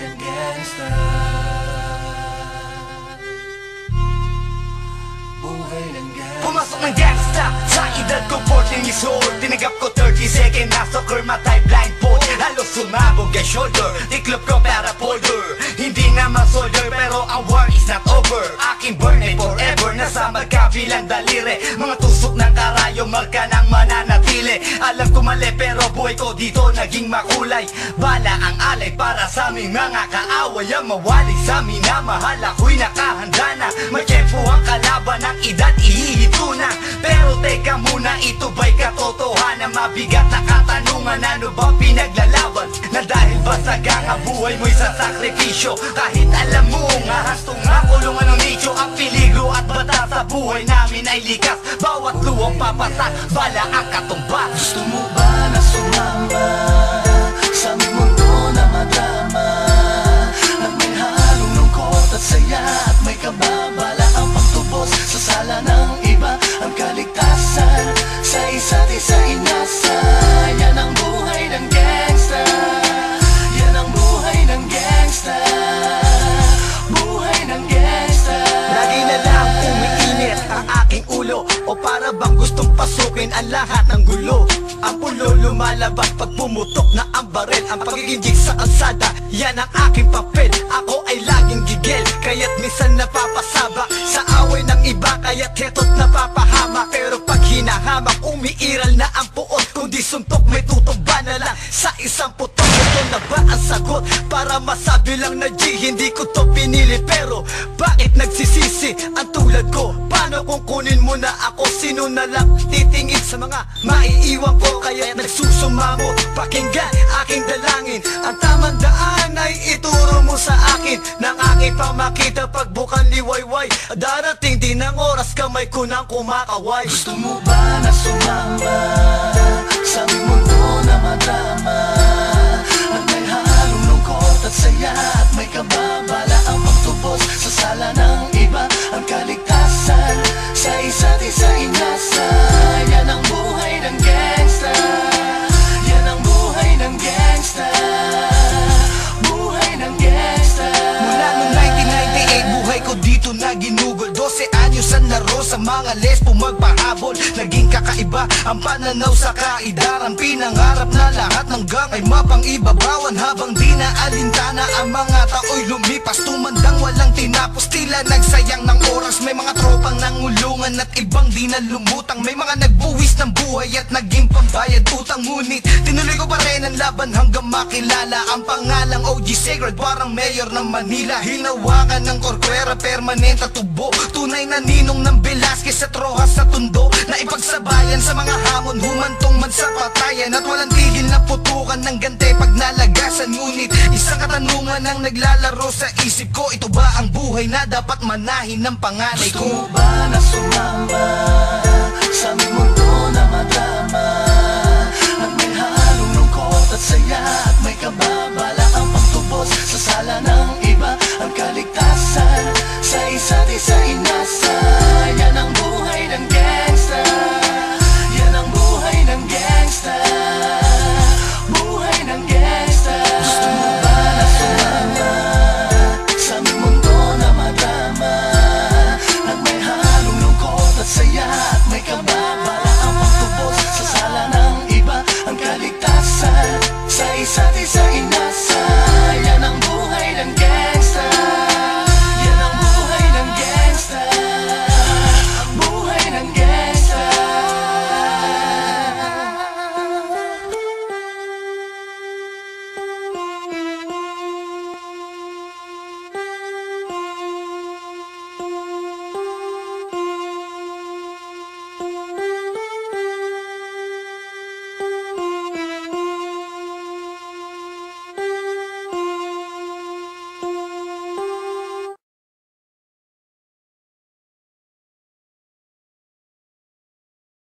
ng gangsta. Buhay ng gangsta. Pumasok ng gangsta sa edad ko 14 years old. Tinagap ko 30 second na soccer matay blindfold. Halos sumabog ang shoulder, tiklop ko para folder. Hindi nga ma-soldier pero ang war is not over. Aking burn ay forever, nasa magkabilang daliri. Mga tusok ng karayo, marka ng mananatili. Alam ko mali pero buhay ko dito naging makulay. Bala ang alay para sa aming mga kaaway. Ang mawali sa amin na mahal ako'y nakahanda na. May tempo ang kalaban ng edad ihihito na. Pero teka muna, ito ba'y katotohanan? Mabigat na katanungan, ano ba pinaglalaban? Na dahil ba sagang buhay mo'y sa sakripisyo? Kahit alam mo nga hastong makulungan ng nicho. Ang peligro at bata sa buhay namin ay likas. Bawat luwang papasak, bala ang katumba. Gusto mo ba na sumama sa aming mundo na madrama? Na may halong lungkot at saya at may kababala ang pagtubos sa sala ng iba. Ang kaligtasan sa isa't isa inasa. Yan ang buhay ng gangsta. Yan ang buhay ng gangsta. Buhay ng gangsta. Lagi na lang umiinit ang aking ulo, o para bang gustong pasukin ang lahat ng gulo. Ang pulo lumalabas pag pumutok na ang baril. Ang pagiging jig sa kalsada, yan ang aking papel. Ako ay laging gigil, kaya't minsan napapasaba sa away ng iba, kaya't heto't napapahama. Pero pag hinahamak, umiiral na ang puot. Kung di suntok, may tutumba na lang sa isang putok. Ito na ba ang sagot? Para masabi lang na G, hindi ko to pinili. Pero bakit nagsisisi ang tulad ko? Paano kung kunin mo na ako? Sino na lang titingin sa mga maiiwan ko? Kaya nagsusumamo, pakinggan aking dalangin. Ang tamang daan ay ituro mo sa akin. Nang aking pamakita pagbukan liwayway. Darating din ang oras, kamay ko nang kumakaway. Gusto mo ba na sumama sa aming mundo na madrama? At may halong lungkot at saya at may kababala ang pagtubos sa sala ng iba. Ang kaligtasan sa isa't isa inasa. Yan ang buhay ng gangsta. Yan ang buhay ng gangsta. Buhay ng gangsta. Mula noong 1998, buhay ko dito na ginugol. 12 anyos ang laro sa mga lesbo magpahabol. Naging kakaiba ang pananaw sa kaidaran. Pinangarap na lahat ng gang ay mapang-ibabawan. Habang di na alintana ang mga tao'y lumipas. Tumandang walang tinapos, tila nagsayang ng oras. May mga tropang nangulungan at ibang di na lumutang. May mga nagbuwis ng buhay at naging pambayad utang. Ngunit tinuloy ko pa rin ang laban hanggang makilala ang pangalang OG Sacred, parang mayor ng Manila. Hinawakan ng korkwera, permanent at tubo. Tunay na ninong ng Velasquez at Rojas sa tundo. Na ipagsabayan sa mga hamon, humantong man sa patayan. At walang tigil na putukan ng gante pag nalagasan. Ngunit isang katanungan ang naglalaro sa isip ko. Ito ba ang buhay na dapat manahin ng panganay Gusto ko? mo ba na sumama sa aming mundo na madrama? At may halong lungkot at saya at may kababala ang pagtubos sa sala ng iba. Ang kaligtasan sa isa't isa inasa. Yan ang buhay ng gangsta. Yan ang buhay ng gangsta. Buhay ng gangsta. Gusto mo ba na sumama sa aming mundo na madrama? At may halong lungkot at saya at may kababala ang pagtubos sa sala ng iba. Ang kaligtasan sa isa't isa inasa.